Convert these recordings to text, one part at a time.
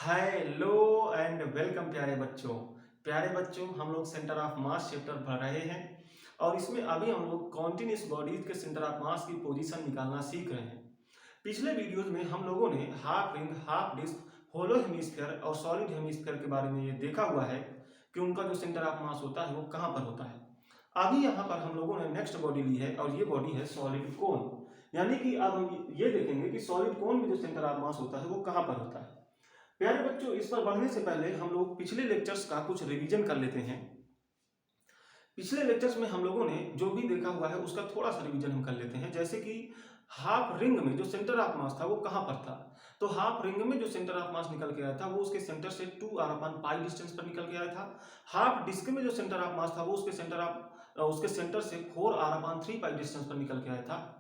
Hello and welcome प्यारे बच्चों हम लोग सेंटर ऑफ मास चैप्टर पढ़ रहे हैं और इसमें अभी हम लोग कॉन्टिन्यूस बॉडीज के सेंटर ऑफ मास की पोजीशन निकालना सीख रहे हैं। पिछले वीडियोस में हम लोगों ने हाफ रिंग, हाफ डिस्क, होलो हेमिस्फीयर और सॉलिड हेमिस्फीयर के बारे में ये देखा हुआ है कि उनका जो सेंटर ऑफ मास होता है वो कहाँ पर होता है। अभी यहाँ पर हम लोगों ने नेक्स्ट बॉडी ली है और ये बॉडी है सॉलिड कोन, यानी कि अब हम ये देखेंगे कि सॉलिड कोन में जो सेंटर ऑफ मास होता है वो कहाँ पर होता है। प्यारे बच्चों, इस पर बढ़ने से पहले हम लोग पिछले लेक्चर्स का कुछ रिवीजन कर लेते हैं। पिछले लेक्चर्स में हम लोगों ने जो भी देखा हुआ है उसका थोड़ा सा रिवीजन हम कर लेते हैं। जैसे कि हाफ रिंग में जो सेंटर ऑफ मास था वो कहाँ पर था, तो हाफ रिंग में जो सेंटर ऑफ मास निकल के आया था वो उसके सेंटर से 2r/π डिस्टेंस पर निकल के आया था। हाफ डिस्क में जो सेंटर ऑफ मास था वो उसके सेंटर से 4r/3π डिस्टेंस पर निकल के आया था।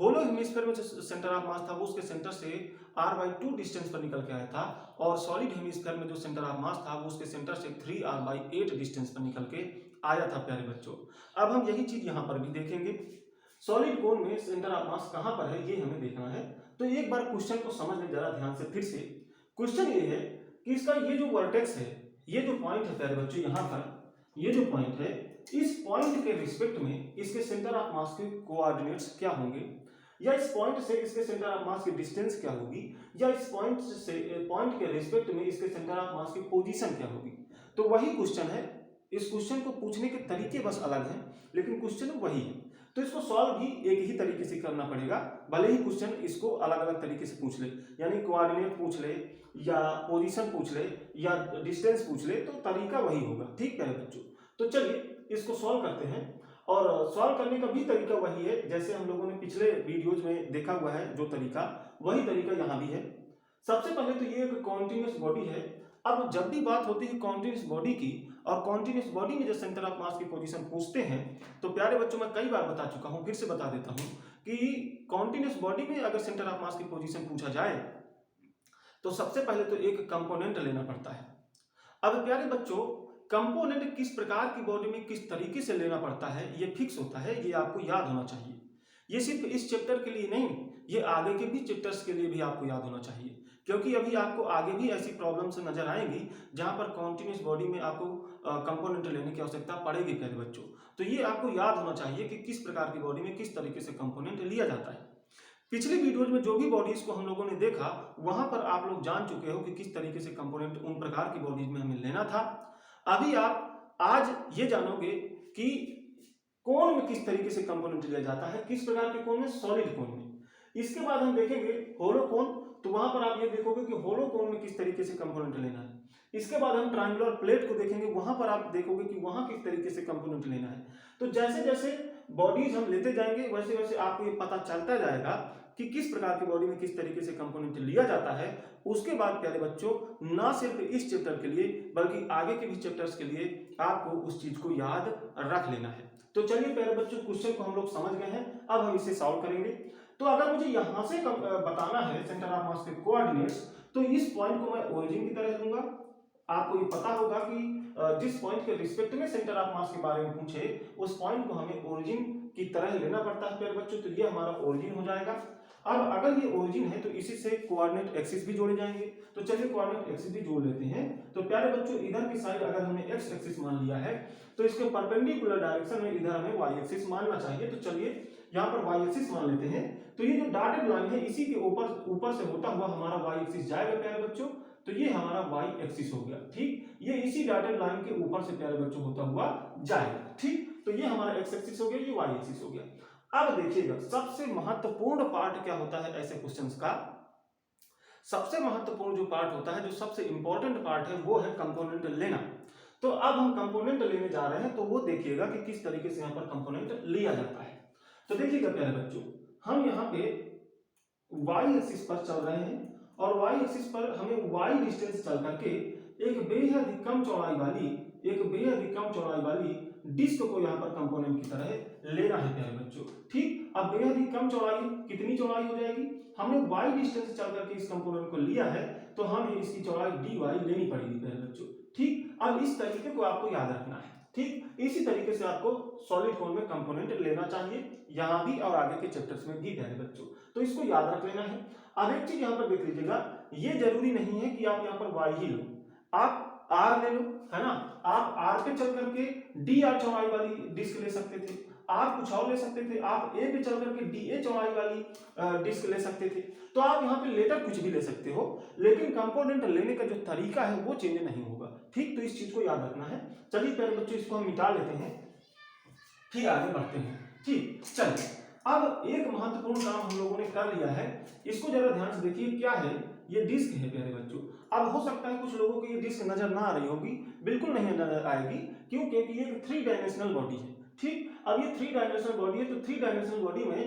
होलो हेमिस्फीयर में जो सेंटर ऑफ मास था वो उसके सेंटर से r/2 डिस्टेंस पर निकल के आया था और सॉलिड हेमिस्फीयर में जो सेंटर ऑफ मास था वो उसके सेंटर से 3r/8 डिस्टेंस पर निकल के आया था। प्यारे बच्चों, अब हम यही चीज यहाँ पर भी देखेंगे। सॉलिड कोन में सेंटर ऑफ मास कहाँ पर है ये हमें देखना है। तो एक बार क्वेश्चन को समझ लें जरा ध्यान से। फिर से क्वेश्चन ये है कि इसका ये जो वर्टेक्स है, ये जो पॉइंट है प्यारे बच्चों, यहाँ पर ये जो पॉइंट है, इस पॉइंट के रिस्पेक्ट में इसके सेंटर ऑफ मास के कोऑर्डिनेट्स क्या होंगे, या इस पॉइंट से इसके सेंटर ऑफ मास की डिस्टेंस क्या होगी, या इस पॉइंट के रिस्पेक्ट में इसके सेंटर ऑफ मास की पोजीशन क्या होगी। तो वही क्वेश्चन है। इस क्वेश्चन को पूछने के तरीके बस अलग हैं, लेकिन क्वेश्चन वही है। तो इसको सॉल्व भी एक ही तरीके से करना पड़ेगा, भले ही क्वेश्चन इसको अलग अलग तरीके से पूछ ले, यानी कोऑर्डिनेट पूछ ले या पोजीशन पूछ ले या डिस्टेंस पूछ ले, तो तरीका वही होगा। ठीक है बच्चों, तो चलिए इसको सॉल्व करते हैं। और सॉल्व करने का भी तरीका वही है जैसे हम लोगों ने पिछले वीडियोज में देखा हुआ है। जो तरीका, वही तरीका यहाँ भी है। सबसे पहले तो ये एक कॉन्टिन्यूस बॉडी है। अब जब भी बात होती है कॉन्टिन्यूस बॉडी की और कॉन्टिन्यूस बॉडी में जो सेंटर ऑफ मास की पोजीशन पूछते हैं, तो प्यारे बच्चों मैं कई बार बता चुका हूं, फिर से बता देता हूं कि कॉन्टिन्यूस बॉडी में अगर सेंटर ऑफ मास की पोजीशन पूछा जाए तो सबसे पहले तो एक कंपोनेंट लेना पड़ता है। अब प्यारे बच्चों, कंपोनेंट किस प्रकार की बॉडी में किस तरीके से लेना पड़ता है ये फिक्स होता है, ये आपको याद होना चाहिए। ये सिर्फ इस चैप्टर के लिए नहीं, ये आगे के भी चैप्टर्स के लिए भी आपको याद होना चाहिए, क्योंकि अभी आपको आगे भी ऐसी प्रॉब्लम्स नजर आएंगी जहां पर कॉन्टिन्यूस बॉडी में आपको कंपोनेंट लेने की आवश्यकता पड़ेगी प्यारे बच्चों। तो ये आपको याद होना चाहिए कि किस प्रकार की बॉडी में किस तरीके से कंपोनेंट लिया जाता है। पिछली वीडियोज में जो भी बॉडीज को हम लोगों ने देखा वहां पर आप लोग जान चुके हो कि किस तरीके से कंपोनेंट उन प्रकार की बॉडीज में हमें लेना था। अभी आप आज ये जानोगे कि कोन में किस तरीके से कंपोनेंट लिया जाता है, किस प्रकार के कोन में, सॉलिड कोन में। इसके बाद हम देखेंगे होलो कोन, तो वहां पर आप ये देखोगे कि होलो कोन में किस तरीके से कंपोनेंट लेना है। इसके बाद हम ट्रायंगुलर प्लेट को देखेंगे, वहां पर आप देखोगे कि वहां किस तरीके से कंपोनेंट लेना है। तो जैसे जैसे बॉडीज हम लेते जाएंगे वैसे वैसे आपको ये पता चलता जाएगा कि किस प्रकार की बॉडी में किस तरीके से कंपोनेंट लिया जाता है। उसके बाद प्यारे बच्चों, ना सिर्फ इस चैप्टर के लिए बल्कि आगे के भी चैप्टर्स के लिए आपको उस चीज को याद रख लेना है। तो चलिए प्यारे बच्चों, क्वेश्चन को हम लोग समझ गए हैं, अब हम इसे सॉल्व करेंगे। तो अगर मुझे यहां से बताना है सेंटर ऑफ मास के कोऑर्डिनेट्स, तो इस पॉइंट को मैं ओरिजिन की तरह लूंगा। आपको ये पता होगा कि जिस पॉइंट के रिस्पेक्ट में सेंटर ऑफ मास के बारे में पूछे उस पॉइंट को हमें ओरिजिन की तरह लेना पड़ता है प्यारे बच्चों। तो ये हमारा ओरिजिन हो जाएगा। अब अगर ये ओरिजिन है तो इसी से कोऑर्डिनेट एक्सिस भी जोड़े जाएंगे। तो चलिए कोऑर्डिनेट एक्सिस भी जोड़ लेते हैं। तो प्यारे बच्चों, इधर की साइड अगर हमने एक्स एक्सिस मान लिया है तो इसके परपेंडिकुलर डायरेक्शन में इधर हमें वाई एक्सिस मानना चाहिए। तो चलिए यहाँ पर वाई एक्सिस मान लेते हैं। तो ये जो डॉटेड लाइन है इसी के ऊपर से होता हुआ हमारा वाई एक्सिस जाएगा प्यारे बच्चों। तो ये हमारा वाई एक्सिस हो गया। ठीक, ये इसी डॉटेड लाइन के ऊपर से प्यारे बच्चों होता हुआ जाएगा। ठीक, तो ये हमारा एक्स एक्सिस हो गया, ये वाई एक्सिस हो गया। अब देखिएगा सबसे महत्वपूर्ण पार्ट क्या होता है ऐसे क्वेश्चंस का। सबसे महत्वपूर्ण जो पार्ट होता है, जो सबसे इंपॉर्टेंट पार्ट है, वो है कंपोनेंट लेना। तो अब हम कंपोनेंट लेने जा रहे हैं, तो वो देखिएगा कि किस तरीके से यहाँ पर कंपोनेंट लिया जाता है। तो देखिएगा प्यारे बच्चों, हम यहाँ पे वाई एक्सिस पर चल रहे हैं और वाई एक्सिस पर हमें वाई डिस्टेंस चल करके एक बेहद ही कम चौड़ाई वाली डिस्क को यहाँ पर कंपोनेंट की तरह लेना है प्यारे बच्चों। ठीक, अब बेहद ही कम चौड़ाई, कितनी चौड़ाई हो जाएगी, हमने वाई डिस्टेंस चल करके इस कंपोनेंट को लिया है तो हमें इसकी चौड़ाई dy लेनी पड़ेगी प्यारे बच्चों। ठीक, अब इस तरीके को आपको याद रखना है। ठीक, इसी तरीके से आपको सॉलिड कोन में कंपोनेंट लेना चाहिए, यहां भी और आगे के चैप्टर्स में भी प्यारे बच्चों। तो इसको याद रख लेना है। अब एक चीज यहाँ पर देख लीजिएगा, ये जरूरी नहीं है कि आप यहाँ पर y ही लो, आप r ले लो, है ना। आप r पे चल करके dr चौड़ाई वाली डिस्क ले सकते थे, आप कुछ और ले सकते थे, आप a पे चल करके dA चौड़ाई वाली डिस्क ले सकते थे। तो आप यहाँ पे लेटर कुछ भी ले सकते हो, लेकिन कंपोनेंट लेने का जो तरीका है वो चेंज नहीं होगा, ठीक। तो इस चीज को याद रखना है। चलिए प्यारे बच्चों, इसको हम मिटा लेते हैं, फिर आगे बढ़ते हैं, ठीक। चलिए, अब एक महत्वपूर्ण काम हम लोगों ने कर लिया है, इसको जरा ध्यान से देखिए। क्या है? ये डिस्क है प्यारे बच्चों। अब हो सकता है कुछ लोगों को ये डिस्क नजर ना आ रही होगी, बिल्कुल नहीं नजर आएगी, क्यों? क्योंकि ये 3 डायमेंशनल बॉडी है, ठीक। अब ये 3 डायमेंशनल बॉडी है, तो 3 डायमेंशनल बॉडी में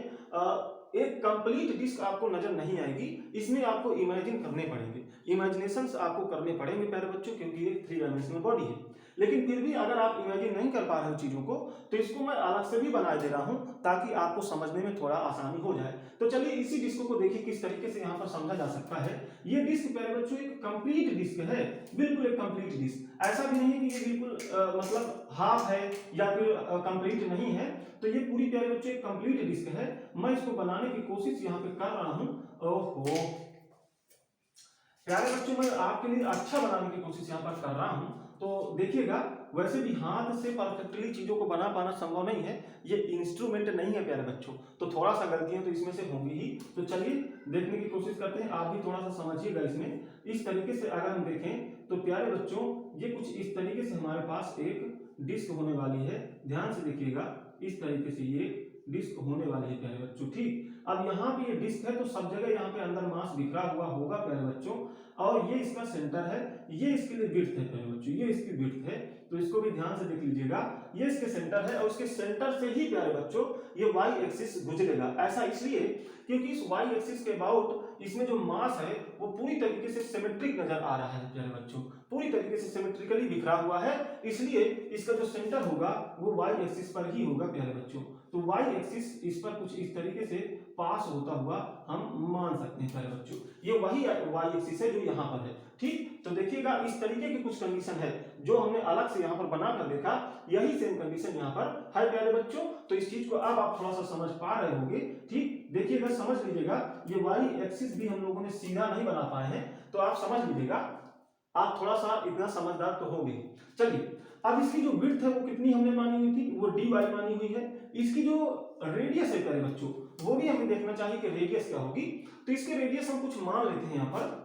एक कंप्लीट डिस्क आपको नजर नहीं आएगी, इसमें आपको इमेजिन करने पड़ेंगे, इमेजिनेशंस आपको करने पड़ेंगे प्यारे बच्चों, क्योंकि ये 3 डायमेंशनल बॉडी है। लेकिन फिर भी अगर आप इमेजिन नहीं कर पा रहे हो चीजों को, तो इसको मैं अलग से भी बना दे रहा हूं ताकि आपको समझने में थोड़ा आसानी हो जाए। तो चलिए इसी डिस्क को देखिए किस तरीके से यहाँ पर समझा जा सकता है। ये डिस्क प्यारे बच्चों एक कंप्लीट डिस्क है, बिल्कुल एक कंप्लीट डिस्क। ऐसा भी नहीं है कि ये बिल्कुल मतलब हाफ है या फिर कंप्लीट नहीं है, तो ये पूरी प्यारे बच्चों एक कंप्लीट डिस्क है। मैं इसको बनाने की कोशिश यहाँ पे कर रहा हूँ। ओहो प्यारे बच्चों, मैं आपके लिए अच्छा बनाने की कोशिश यहाँ पर कर रहा हूँ, तो देखिएगा। वैसे भी हाथ से परफेक्टली चीजों को बना पाना संभव नहीं है, ये इंस्ट्रूमेंट नहीं है प्यारे बच्चों, तो थोड़ा सा गलतियां तो इसमें से होंगी ही। तो चलिए देखने की कोशिश करते हैं, आप भी थोड़ा सा समझिएगा इसमें। इस तरीके से अगर हम देखें तो प्यारे बच्चों, ये कुछ इस तरीके से हमारे पास एक डिस्क होने वाली है, ध्यान से देखिएगा। इस तरीके से ये डिस्क होने वाली है प्यारे बच्चों, ठीक। अब यहाँ पे ये डिस्क है, तो सब जगह यहाँ पे अंदर मास बिखरा हुआ होगा प्यारे बच्चों, और ये इसका सेंटर है, ये इसके लिए विड्थ है प्यारे बच्चों, ये इसकी विड्थ है, तो इसको भी ध्यान से देख लीजिएगा। ये इसके सेंटर है, और इसके सेंटर से ही प्यारे बच्चों ये वाई एक्सिस गुजरेगा। ऐसा इसलिए क्योंकि इस वाई एक्सिस के अबाउट इसमें जो मास है वो पूरी तरीके से सिमेट्रिक नजर आ रहा है प्यारे बच्चों, पूरी तरीके से सिमेट्रिकली बिखरा हुआ है, इसलिए इसका जो सेंटर होगा वो वाई एक्सिस पर ही होगा प्यारे बच्चों। तो वाई एक्सिस इस पर कुछ इस तरीके से पास होता हुआ हम मान सकते हैं प्यारे बच्चों। ये वही वाई एक्सिस है जो यहाँ पर है, ठीक। तो देखिएगा इस तरीके की कुछ कंडीशन है जो हमने अलग से यहाँ पर बनाकर देखा, यही सेम कंडीशन यहाँ पर है प्यारे बच्चों। तो इस चीज को अब आप थोड़ा सा समझ पा रहे होंगे, ठीक। देखिएगा, समझ लीजिएगा, ये वाई एक्सिस भी हम लोगों ने सीधा नहीं बना पाए हैं, तो आप समझ लीजिएगा, आप थोड़ा सा इतना समझदार तो होंगे। चलिए, अब इसकी जो विड्थ है वो कितनी हमने मानी हुई थी, वो dy मानी हुई है। इसकी जो रेडियस है प्यारे बच्चों, वो भी हमें देखना चाहिए कि रेडियस क्या होगी। तो इसके रेडियस हम कुछ मान लेते हैं, यहाँ पर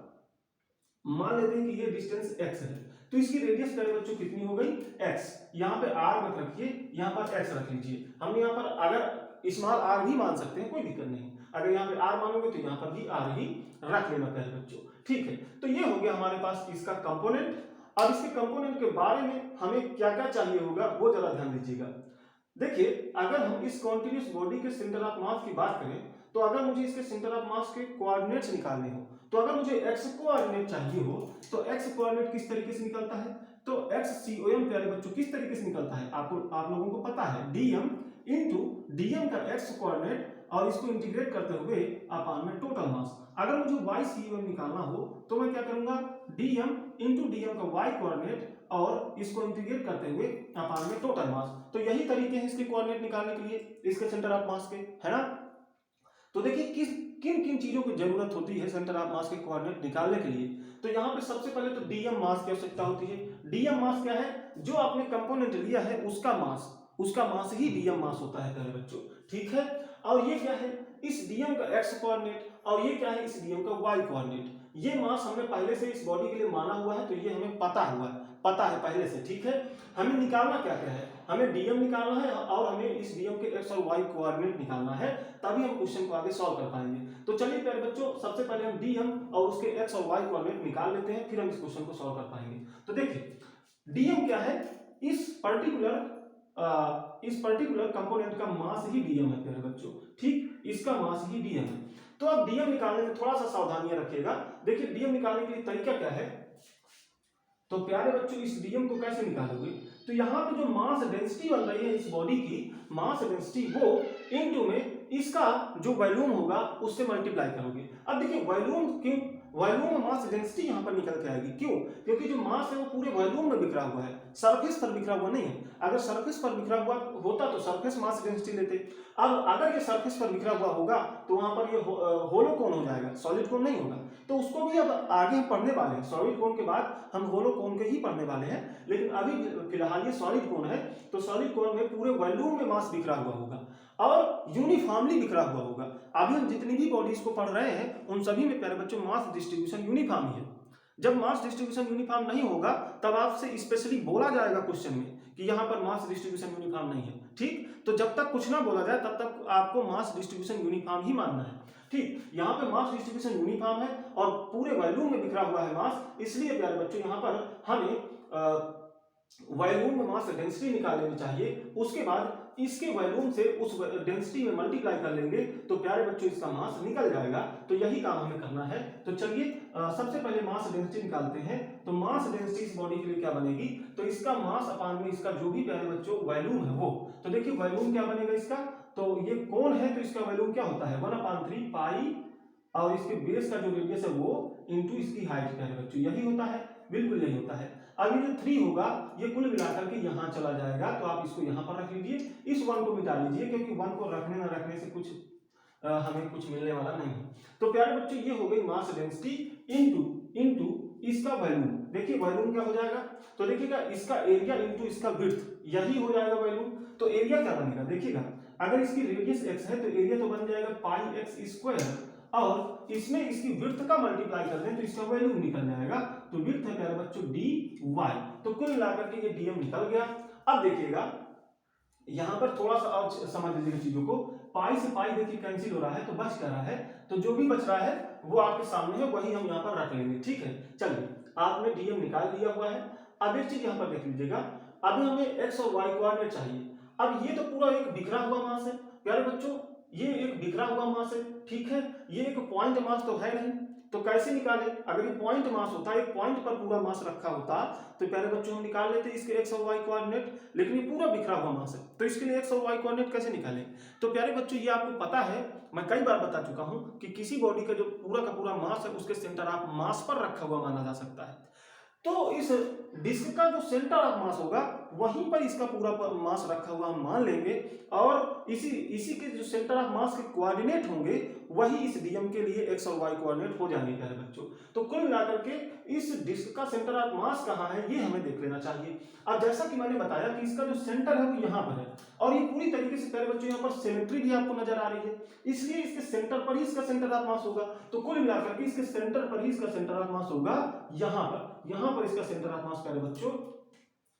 मान लेते हैं कि ये डिस्टेंस x है, तो इसकी रेडियस प्यारे बच्चों कितनी हो गई, x। यहाँ पे r मत रखिए, यहाँ पर x रख लीजिए। हमने यहाँ पर अगर स्मॉल r भी मान सकते हैं, कोई दिक्कत नहीं। अगर यहाँ पे r मानोगे तो यहाँ पर भी r ही रख लेना प्यारे बच्चों, ठीक है। तो ये हो गया हमारे पास इसका कंपोनेंट। अब इसके कंपोनेंट के बारे में हमें क्या क्या चाहिए होगा वो जरा ध्यान दीजिएगा। देखिए, अगर हम इस कॉन्टिन्यूस बॉडी के सेंटर ऑफ मास की बात करें, तो अगर मुझे इसके सेंटर ऑफ मास के कोऑर्डिनेट्स निकालने हो, तो अगर मुझे x कोऑर्डिनेट चाहिए हो, तो x कोऑर्डिनेट किस तरीके से निकलता है, तो x प्यारे बच्चों किस तरीके से निकलता है, आप लोगों को पता है, dm इंटू dm का x कोऑर्डिनेट और इसको इंटीग्रेट करते हुए अपान में टोटल मास। अगर मुझे y निकालना हो तो मैं क्या करूंगा, dm इंटू dm का y कोऑर्डिनेट और इसको इंटीग्रेट करते हुए अपान में टोटल मास। तो यही तरीके हैं इसके कोऑर्डिनेट निकालने के लिए, इसके सेंटर ऑफ मास के, है ना। तो देखिए किन किन चीजों की जरूरत होती है सेंटर ऑफ मास के कोऑर्डिनेट निकालने के लिए। तो यहाँ पे सबसे पहले तो डीएम मास की आवश्यकता होती है। डीएम मास क्या है, जो आपने कंपोनेंट लिया है उसका मास ही डीएम मास होता है प्यारे बच्चों, ठीक है। और ये क्या है, इस डीएम का एक्स कोऑर्डिनेट, और ये क्या है, इस डीएम का वाई कोऑर्डिनेट। ये मास हमने पहले से इस बॉडी के लिए माना हुआ है, तो ये हमें पता है पहले से, ठीक है। हमें निकालना क्या क्या है, हमें डीएम निकालना है और हमें इस डीएम के एक्स और वाई कोऑर्डिनेट निकालना है, तभी हम क्वेश्चन को आगे सॉल्व कर पाएंगे। तो चलिए प्यारे बच्चों, सबसे पहले हम डीएम और उसके एक्स और वाई कोऑर्डिनेट निकाल लेते हैं, फिर हम इस क्वेश्चन को सॉल्व कर पाएंगे। तो देखिए, डीएम क्या है, इस पर्टिकुलर कंपोनेंट का मास ही डीएम है प्यारे बच्चों, ठीक, इसका मास ही डीएम है। तो अब डीएम निकालने में थोड़ा सा सावधानियां रखिएगा। देखिए, डीएम निकालने के लिए तरीका क्या है, तो प्यारे बच्चों इस डीएम को कैसे निकालोगे, तो यहाँ पे जो मास डेंसिटी बन रही है इस बॉडी की, मास डेंसिटी, वो इनटू में इसका जो वॉल्यूम होगा उससे मल्टीप्लाई करोगे। अब देखिए वॉल्यूम क्यों, वॉल्यूम में मास डेंसिटी यहाँ पर निकल के आएगी। क्यों? क्योंकि जो मास है वो पूरे वॉल्यूम में बिखरा हुआ है, सरफेस पर बिखरा हुआ नहीं है। अगर सरफेस पर बिखरा हुआ होता तो सरफेस मास डेंसिटी लेते। अब अगर ये सरफेस पर बिखरा हुआ होगा तो वहां पर ये होलो कोन हो जाएगा, सॉलिड कोन नहीं होगा। तो उसको भी अब आगे हम पढ़ने वाले हैं, सॉलिड कोन के बाद हम होलो कोन के ही पढ़ने वाले हैं। लेकिन अभी फिलहाल ये सॉलिड कोन है, तो सॉलिड कोन में पूरे वॉल्यूम में मास बिखरा हुआ होगा और यूनिफॉर्मली बिखरा हुआ होगा। अभी हम जितनी भी बॉडीज को पढ़ रहे हैं उन सभी में प्यारे बच्चों मास डिस्ट्रीब्यूशन यूनिफॉर्म ही है। जब मास डिस्ट्रीब्यूशन यूनिफॉर्म नहीं होगा तब आपसे स्पेशली बोला जाएगा क्वेश्चन में कि यहाँ पर मास डिस्ट्रीब्यूशन यूनिफॉर्म नहीं है। ठीक, तो जब तक कुछ ना बोला जाए तब तक आपको मास डिस्ट्रीब्यूशन यूनिफॉर्म ही मानना है। ठीक, यहाँ पे मास डिस्ट्रीब्यूशन यूनिफॉर्म है और पूरे वॉल्यूम में बिखरा हुआ है मास, इसलिए प्यारे बच्चों यहाँ पर हमें वॉल्यूम में मास डेंसिटी निकाल लेनी चाहिए। उसके बाद इसके वॉल्यूम से उस डेंसिटी में मल्टीप्लाई कर लेंगे तो प्यारे बच्चों इसका मास निकल जाएगा। तो यही काम हमें करना है। तो चलिए सबसे पहले मास डेंसिटी निकालते हैं। तो मास डेंसिटी इस बॉडी के लिए क्या बनेगी? तो इसका मास अपान में इसका जो भी प्यारे बच्चों वॉल्यूम है वो, तो देखिए वॉल्यूम क्या बनेगा इसका, तो ये कौन है तो इसका वॉल्यूम क्या होता है 1/3 पाई और इसके बेस का जो रेडियस है वो इनटू इसकी हाइट प्यारे बच्चों, यही होता है, बिल्कुल यही होता है। अब ये जो 3 होगा ये कुल मिलाकर के यहाँ चला जाएगा, तो आप इसको यहाँ पर रख लीजिए, इस 1 को मिटा लीजिए क्योंकि 1 को रखने ना रखने से कुछ हमें कुछ मिलने वाला नहीं है। तो प्यारे बच्चों ये हो गई मास डेंसिटी इनटू इसका वॉल्यूम। देखिए वॉल्यूम क्या हो जाएगा, तो देखिएगा इसका एरिया इनटू इसका विड्थ, यही हो जाएगा वॉल्यूम। तो एरिया क्या बनेगा, देखिएगा अगर इसकी रेडियस x है तो एरिया तो बन जाएगा पाई एक्स स्क्वायर और इसमें इसकी विड्थ का मल्टीप्लाई कर दें तो इसका वॉल्यूम निकल जाएगा। तो विड्थ है प्यारे बच्चों डी वाई, तो कुल मिलाकर के ये डीएम निकल गया। अब देखिएगा यहां पर थोड़ा सा और समझ लीजिएगा चीजों को, पाई से पाई देखिए कैंसिल हो रहा है तो बच क्या रहा है, तो जो भी बच रहा है वो आपके सामने है, वही हम यहाँ पर रख लेंगे। ठीक है, चलिए आपने डीएम निकाल दिया हुआ है। अब एक चीज यहाँ पर देख लीजिएगा, अभी हमें एक्स और वाई कोऑर्डिनेट चाहिए। अब ये तो पूरा एक बिखरा हुआ मास है प्यारे बच्चों, ये एक बिखरा हुआ मास है, ठीक है, ये एक पॉइंट मास तो है नहीं, तो कैसे निकाले? अगर ये पॉइंट मास होता, एक पॉइंट पर पूरा मास रखा होता तो प्यारे बच्चों हम निकाल लेते इसके एक्स और वाई कोऑर्डिनेट, लेकिन ये पूरा बिखरा हुआ मास है तो इसके लिए एक्स और वाई कोऑर्डिनेट कैसे निकालें? तो प्यारे बच्चों ये आपको पता है, मैं कई बार बता चुका हूं कि किसी बॉडी का जो पूरा का पूरा मास है उसके सेंटर ऑफ मास पर रखा हुआ माना जा सकता है। तो इस डिस्क का जो सेंटर ऑफ मास होगा वहीं पर इसका पूरा मास रखा हुआ हम मान लेंगे और इसी के जो सेंटर ऑफ मास के कोऑर्डिनेट होंगे वही इस डीएम के लिए एक्स और वाई कोऑर्डिनेट हो जाएंगे प्यारे बच्चों। तो कुल मिलाकर के इस डिस्क का सेंटर ऑफ मास कहाँ है ये हमें देख लेना चाहिए। अब जैसा कि मैंने बताया कि इसका जो सेंटर है वो यहाँ पर है और ये पूरी तरीके से प्यारे बच्चों यहाँ पर सिमेट्री भी आपको नजर आ रही है, इसलिए इसके सेंटर पर ही इसका सेंटर ऑफ मास होगा। तो कुल मिलाकर के इसके सेंटर पर ही इसका सेंटर ऑफ मास होगा, यहाँ पर इसका सेंटर ऑफ मास प्यारे बच्चों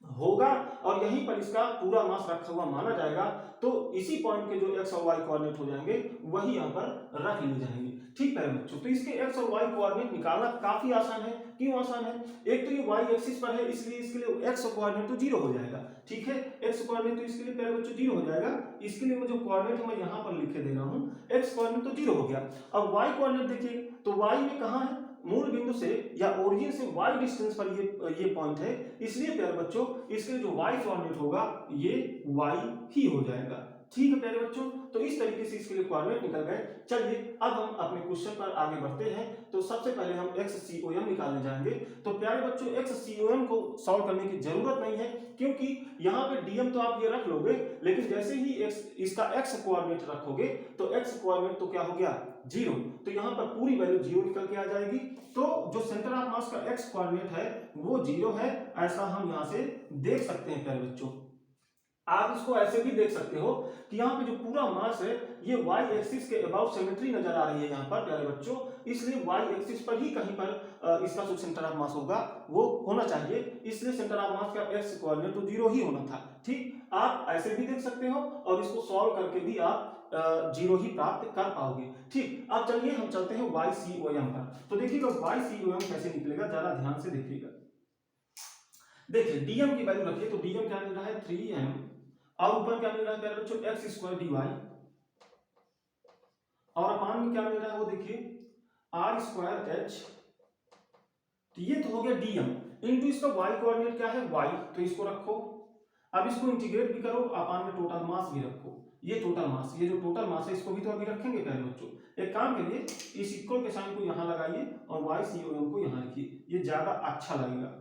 होगा और यहीं पर इसका पूरा मास रखा हुआ माना जाएगा। तो इसी पॉइंट के जो एक्स और वाई कोऑर्डिनेट हो जाएंगे वही यहाँ पर रख लिए जाएंगे। ठीक है बच्चों, तो इसके एक्स और वाई कोऑर्डिनेट निकालना काफी आसान है। क्यों आसान है? एक तो ये वाई एक्सिस पर है इसलिए इसके लिए एक्स कोऑर्डिनेट तो 0 हो जाएगा। ठीक है, एक्स कोऑर्डिनेट तो इसके लिए प्यारे बच्चों 0 हो जाएगा, इसके लिए मैं जो कोऑर्डिनेट मैं यहाँ पर लिखे दे रहा हूँ, एक्स कोऑर्डिनेट तो 0 हो गया। अब वाई कोऑर्डिनेट देखिए, तो वाई में कहाँ है, मूल बिंदु से या ओरिजिन से y डिस्टेंस पर ये पॉइंट है, इसलिए प्यारे बच्चों इसके जो y कोऑर्डिनेट होगा ये y ही हो जाएगा। ठीक है प्यारे बच्चों, तो इस तरीके से इसके लिए कोऑर्डिनेट निकल गए। चलिए अब हम अपने क्वेश्चन पर आगे बढ़ते हैं। तो सबसे पहले हम XCOM निकालने जाएंगे। तो प्यारे बच्चों XCOM को सॉल्व करने की जरूरत नहीं है क्योंकि यहाँ पे डीएम तो आप ये रख लोगे, लेकिन जैसे ही इसका x कोऑर्डिनेट रखोगे तो x कोऑर्डिनेट तो क्या हो गया 0, तो यहाँ पर पूरी वैल्यू 0 निकल के आ जाएगी। तो जो सेंटर ऑफ मास का x कोऑर्डिनेट है वो 0 है, ऐसा हम यहाँ से देख सकते हैं प्यारे बच्चों। आप इसको ऐसे भी देख सकते हो कि यहाँ पे जो पूरा मास है ये y एक्सिस के अबाउट सिमेट्री नजर आ रही है यहाँ पर प्यारे बच्चों, इसलिए y एक्सिस पर ही कहीं पर इसका जो सेंटर ऑफ मास होगा वो होना चाहिए, इसलिए सेंटर ऑफ मास का x कोऑर्डिनेट तो 0 ही होना था। ठीक, आप ऐसे भी देख सकते हो और इसको सॉल्व करके भी आप 0 ही प्राप्त कर पाओगे। ठीक, अब चलिए हम चलते हैं YCOM पर। तो देखिएगा YCOM कैसे निकलेगा, जरा ध्यान से देखिएगा। देखिए डीएम की वैल्यू रखिए, तो डीएम क्या मिल रहा है 3m और ऊपर क्या मिल रहा है प्यारे बच्चों x² dy और अपान में क्या मिल रहा है वो देखिए r²h। तो ये तो हो गया डीएम इनटू इसका y कोऑर्डिनेट क्या है y, तो इसको रखो। अब इसको इंटीग्रेट भी करो, अपान में टोटल मास भी रखो, ये टोटल मास, ये जो टोटल मास है इसको भी तो अभी रखेंगे प्यारे बच्चों। एक काम करिए, इस इक्वल के साइन को यहाँ लगाइए और YCOM को यहाँ लिखिए, ये ज्यादा अच्छा लगेगा।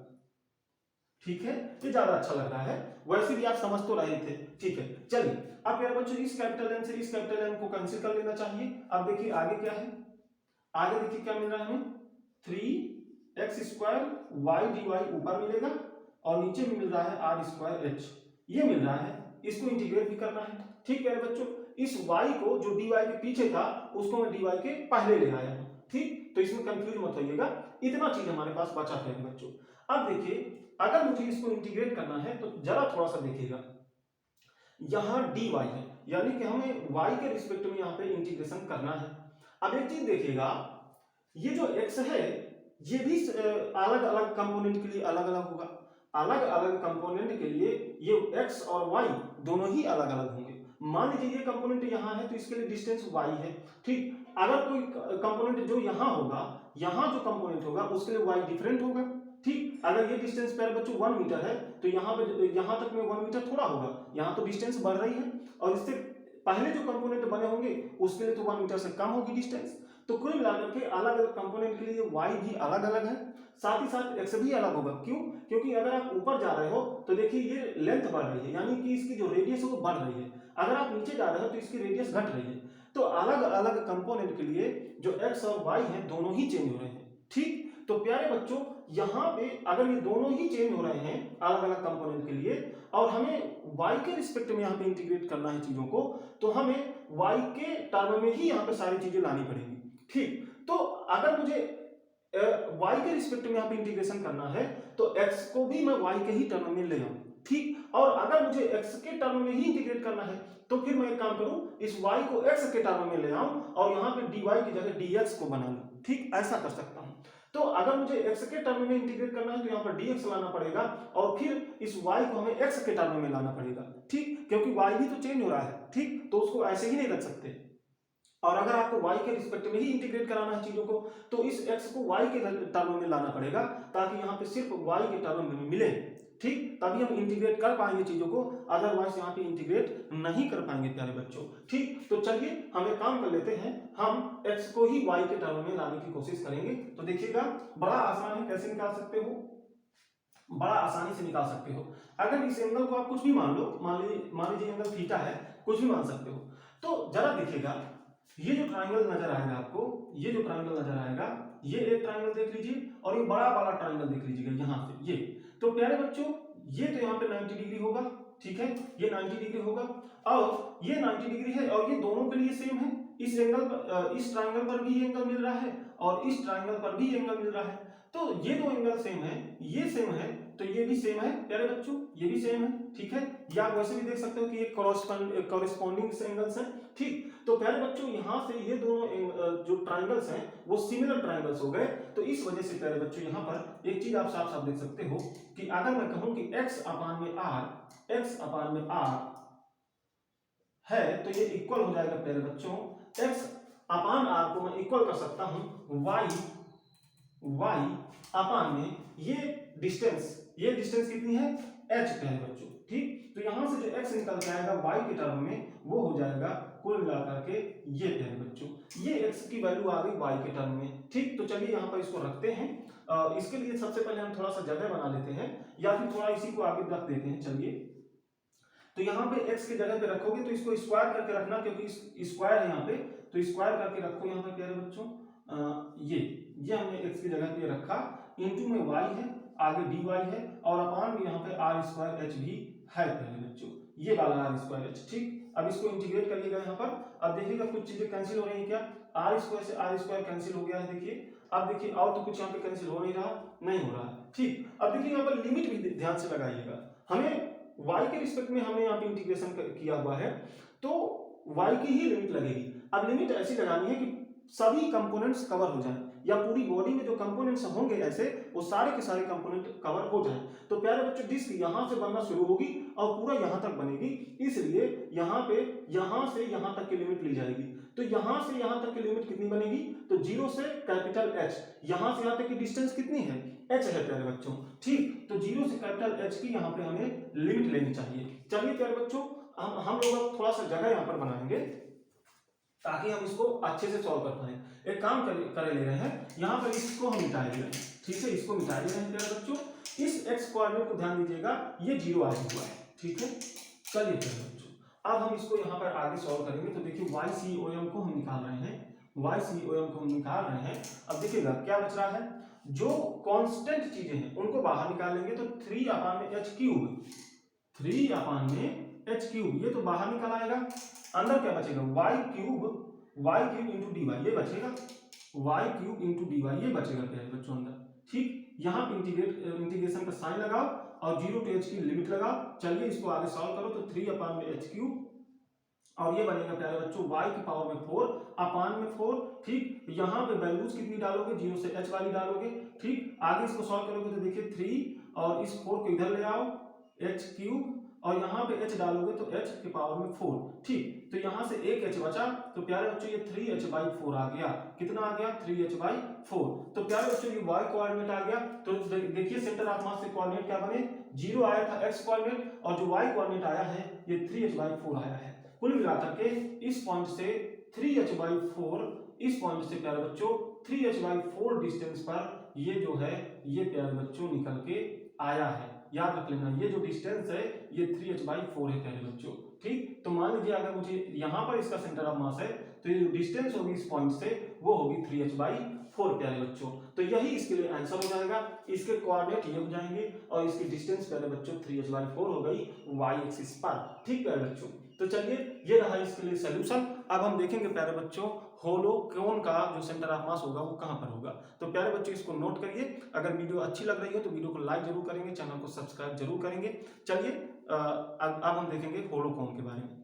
ठीक है, ये ज्यादा अच्छा लग रहा है, वैसे भी आप समझ तो रहे थे। ठीक है, चलिए अब प्यारे बच्चों इस कैपिटल एन से इस कैपिटल एन को कैंसिल कर लेना चाहिए। अब देखिए आगे क्या है, आगे देखिए क्या मिल रहा है हमें, 3x² y dy ऊपर मिलेगा और नीचे में मिल रहा है r² h, ये मिल रहा है, इसको इंटीग्रेट भी करना है। ठीक प्यारे बच्चों, इस y को जो dy के पीछे था उसको मैं dy के पहले ले आया हूं। ठीक, तो इसमें कंफ्यूज मत होइएगा, इतना चीज हमारे पास बचा है बच्चों। अब देखिए अगर मुझे इसको इंटीग्रेट करना है तो जरा थोड़ा सा देखिएगा, यहां dy है, यानी कि हमें y के रिस्पेक्ट में यहां पे इंटीग्रेशन करना है। अब एक चीज देखिएगा, ये जो x है ये भी अलग अलग कंपोनेंट के लिए अलग अलग होगा। अलग अलग कंपोनेंट के लिए ये x और y दोनों ही अलग अलग होंगे। मान लीजिए ये कंपोनेंट यहाँ है तो इसके लिए डिस्टेंस y है। ठीक, अगर कोई कंपोनेंट जो यहाँ होगा, यहाँ जो कंपोनेंट होगा उसके लिए y डिफरेंट होगा। ठीक, अगर ये डिस्टेंस प्यारे बच्चों 1 मीटर है तो यहाँ पे यहाँ तक में 1 मीटर थोड़ा होगा, यहाँ तो डिस्टेंस बढ़ रही है और इससे पहले जो कंपोनेंट बने होंगे उसके लिए तो 1 मीटर से कम होगी डिस्टेंस। तो कुल मिलाकर के अलग अलग कंपोनेंट के लिए y भी अलग अलग है, साथ ही साथ x भी अलग होगा। क्यों? क्योंकि अगर आप ऊपर जा रहे हो तो देखिए ये लेंथ बढ़ रही है, यानी कि इसकी जो रेडियस है वो बढ़ रही है। अगर आप नीचे जा रहे हो तो इसकी रेडियस घट रही है। तो अलग अलग कंपोनेंट के लिए जो x और y है दोनों ही चेंज हो रहे हैं। ठीक, तो प्यारे बच्चों यहाँ पे अगर ये दोनों ही चेंज हो रहे हैं अलग अलग कंपोनेंट के लिए और हमें y के रिस्पेक्ट में यहाँ पे इंटीग्रेट करना है चीजों को, तो हमें y के टर्म में ही यहाँ पे सारी चीजें लानी पड़ेगी। ठीक, तो अगर मुझे y के रिस्पेक्ट में यहाँ पे इंटीग्रेशन करना है तो x को भी मैं y के ही टर्म में ले आऊं। ठीक, और अगर मुझे x के टर्म में ही इंटीग्रेट करना है तो फिर मैं एक काम करूं, इस y को x के टर्म में ले आऊं और यहाँ पे dy की जगह dx को बना लूं। ठीक, ऐसा कर सकता हूं। तो अगर मुझे x के टर्म में इंटीग्रेट करना है तो यहाँ पर dx लाना पड़ेगा और फिर इस y को हमें x के टर्म में लाना पड़ेगा। ठीक, क्योंकि y भी तो चेंज हो रहा है। ठीक, तो उसको ऐसे ही नहीं रख सकते। और अगर आपको y के रिस्पेक्ट में ही इंटीग्रेट कराना है चीजों को तो इस x को y के टर्म में लाना पड़ेगा ताकि यहाँ पे सिर्फ y के टर्म में मिले। ठीक, तभी हम इंटीग्रेट कर पाएंगे चीजों को, अदरवाइज यहाँ पे इंटीग्रेट नहीं कर पाएंगे प्यारे बच्चों। ठीक, तो चलिए हम एक काम कर लेते हैं, हम x को ही y के टर्म में लाने की कोशिश करेंगे। तो देखिएगा बड़ा आसान है, कैसे निकाल सकते हो, बड़ा आसानी से निकाल सकते हो। अगर इस एंगल को आप कुछ भी मान लो, मान लीजिए एंगल थीटा है, कुछ भी मान सकते हो। तो जरा देखिएगा ये जो ट्रायंगल नजर आएगा आपको, ये जो ट्रायंगल नजर आएगा, ये एक ट्रायंगल देख लीजिए और ये बड़ा वाला ट्रायंगल देख लीजिएगा यहाँ से ये। तो प्यारे बच्चों ये तो यहाँ पे 90 डिग्री होगा। ठीक है, ये 90 डिग्री होगा और ये 90 डिग्री है और ये दोनों के लिए सेम है। इस एंगल पर, इस ट्रायंगल पर भी एंगल मिल रहा है और इस ट्रायंगल पर भी एंगल मिल रहा है। तो ये दो एंगल सेम है, ये सेम है तो ये भी सेम है प्यारे बच्चों, ये भी सेम है। ठीक है, या आप वैसे भी देख सकते हो कि ये कॉरेस्पॉन्डिंग एंगल्स हैं। ठीक, तो प्यारे बच्चों यहाँ से ये दोनों जो ट्रायंगल्स हैं वो सिमिलर ट्रायंगल्स हो गए। तो इस वजह से प्यारे बच्चों यहाँ पर एक चीज आप साफ साफ देख सकते हो कि अगर मैं कहूं कि x अपान में r है तो ये इक्वल हो जाएगा प्यारे बच्चों, x अपान r को मैं इक्वल कर सकता हूं y अपान में ये डिस्टेंस कितनी है h प्यारे बच्चों। ठीक, तो यहां से जो x निकल के आएगा y के टर्म में वो हो जाएगा कुल मिलाकर के ये प्यारे बच्चों, ये x की वैल्यू आ गई y के टर्म में। ठीक, तो चलिए यहाँ पर इसको रखते हैं। इसके लिए सबसे पहले हम थोड़ा सा जगह बना लेते हैं या फिर थोड़ा इसी को आगे रख देते हैं। चलिए, तो यहाँ पे x की जगह पे रखोगे तो इसको स्क्वायर करके रखना, क्योंकि स्क्वायर है यहाँ पे, तो स्क्वायर करके रखो यहाँ पे प्यारे बच्चों। ये हमने x की जगह पे रखा, इनटू में y है, आगे dy है और अपान में यहाँ पे r² h भी है प्यारे बच्चों, ये वाला r² h। ठीक, अब इसको इंटीग्रेट करिएगा यहाँ पर। अब देखिएगा कुछ चीजें कैंसिल हो रही है क्या, r² से r² कैंसिल हो गया है। देखिए अब देखिए और तो कुछ यहाँ पे कैंसिल हो नहीं रहा, नहीं हो रहा है। ठीक, अब देखिए यहाँ पर लिमिट भी ध्यान से लगाइएगा, हमें y के रिस्पेक्ट में हमने यहाँ पे इंटीग्रेशन किया हुआ है तो y की ही लिमिट लगेगी। अब लिमिट ऐसी लगानी है कि सभी कंपोनेंट्स कवर हो जाएं या पूरी बॉडी में जो कंपोनेंट्स होंगे ऐसे वो सारे के सारे कंपोनेंट कवर हो जाएं। तो प्यारे बच्चों डिस्क यहाँ से बनना शुरू होगी और पूरा यहाँ तक बनेगी, इसलिए यहाँ पे यहाँ से यहाँ तक की लिमिट ली जाएगी। तो यहाँ से यहाँ तक की लिमिट कितनी बनेगी, तो 0 से कैपिटल H, यहाँ से यहाँ तक की डिस्टेंस कितनी है h है प्यारे बच्चों। ठीक, तो 0 से कैपिटल H की यहाँ पे हमें लिमिट लेनी चाहिए। चलिए प्यारे बच्चों हम लोग अब थोड़ा सा जगह यहाँ पर बनाएंगे ताकि हम इसको अच्छे से सॉल्व कर पाए। एक काम करे ले रहे हैं, यहाँ पर इसको हम मिटा ले रहे हैं, ठीक है, इसको मिटा ले रहे हैं प्यारे बच्चों। इस x कोऑर्डिनेट को ध्यान दीजिएगा, ये 0 आया हुआ है, ठीक है। चलिए प्यारे बच्चों, अब हम इसको यहाँ पर आगे सॉल्व करेंगे। तो देखिए YCOM को हम निकाल रहे हैं, YCOM को हम निकाल रहे हैं। अब देखिएगा क्या बच रहा है, जो कांस्टेंट चीजें हैं उनको बाहर निकालेंगे तो 3/h³, 3/h³, ये तो बाहर निकल आएगा। अंदर क्या बचेगा, y³ इंटू dy, ये बचेगा, y³ इंटू dy, ये बचेगा प्यारे बच्चों अंदर, ठीक। यहाँ पे इंटीग्रेशन का साइन लगाओ और 0 to h की लिमिट लगाओ। चलिए इसको आगे सॉल्व करो तो 3/h³ और ये बनेगा प्यारे बच्चों y की पावर में 4/4, ठीक। यहाँ पे वैल्यूज कितनी डालोगे, 0 से h वाली डालोगे, ठीक। आगे इसको सॉल्व करोगे तो देखिए 3 और इस 4 को इधर ले आओ, h³ और यहाँ पे h डालोगे तो h की पावर में 4, ठीक। तो यहाँ से एक h बचा, तो प्यारे बच्चों ये 3h/4 आ गया। कितना आ गया, 3h/4। तो प्यारे बच्चों ये y कोऑर्डिनेट आ गया। तो देखिए सेंटर ऑफ मास के कोऑर्डिनेट क्या बने, 0 आया था x कोऑर्डिनेट और जो y कोऑर्डिनेट आया है ये 3h/4 आया है। कुल मिलाकर के इस पॉइंट से 3h/4, इस पॉइंट से प्यारे बच्चों 3h/4 डिस्टेंस पर ये जो है ये प्यारे बच्चों निकल के आया है। याद रख लेना, ये जो डिस्टेंस है ये 3h/4 है प्यारे बच्चों, ठीक। तो मान लीजिए अगर मुझे यहाँ पर इसका सेंटर ऑफ मास है तो ये जो डिस्टेंस होगी इस पॉइंट से वो होगी 3h/4 प्यारे बच्चों। तो यही इसके लिए आंसर हो जाएगा। इसके कोऑर्डिनेट ये हो जाएंगे और इसकी डिस्टेंस प्यारे बच्चों 3h/4 हो गई y एक्सिस पर, ठीक प्यारे बच्चों। तो चलिए ये रहा इसके लिए सॉल्यूशन। अब हम देखेंगे प्यारे बच्चों होलोकोन का जो सेंटर ऑफ मास होगा वो कहाँ पर होगा। तो प्यारे बच्चों इसको नोट करिए। अगर वीडियो अच्छी लग रही है तो वीडियो को लाइक जरूर करेंगे, चैनल को सब्सक्राइब जरूर करेंगे। चलिए अब हम देखेंगे होलोकोन के बारे में।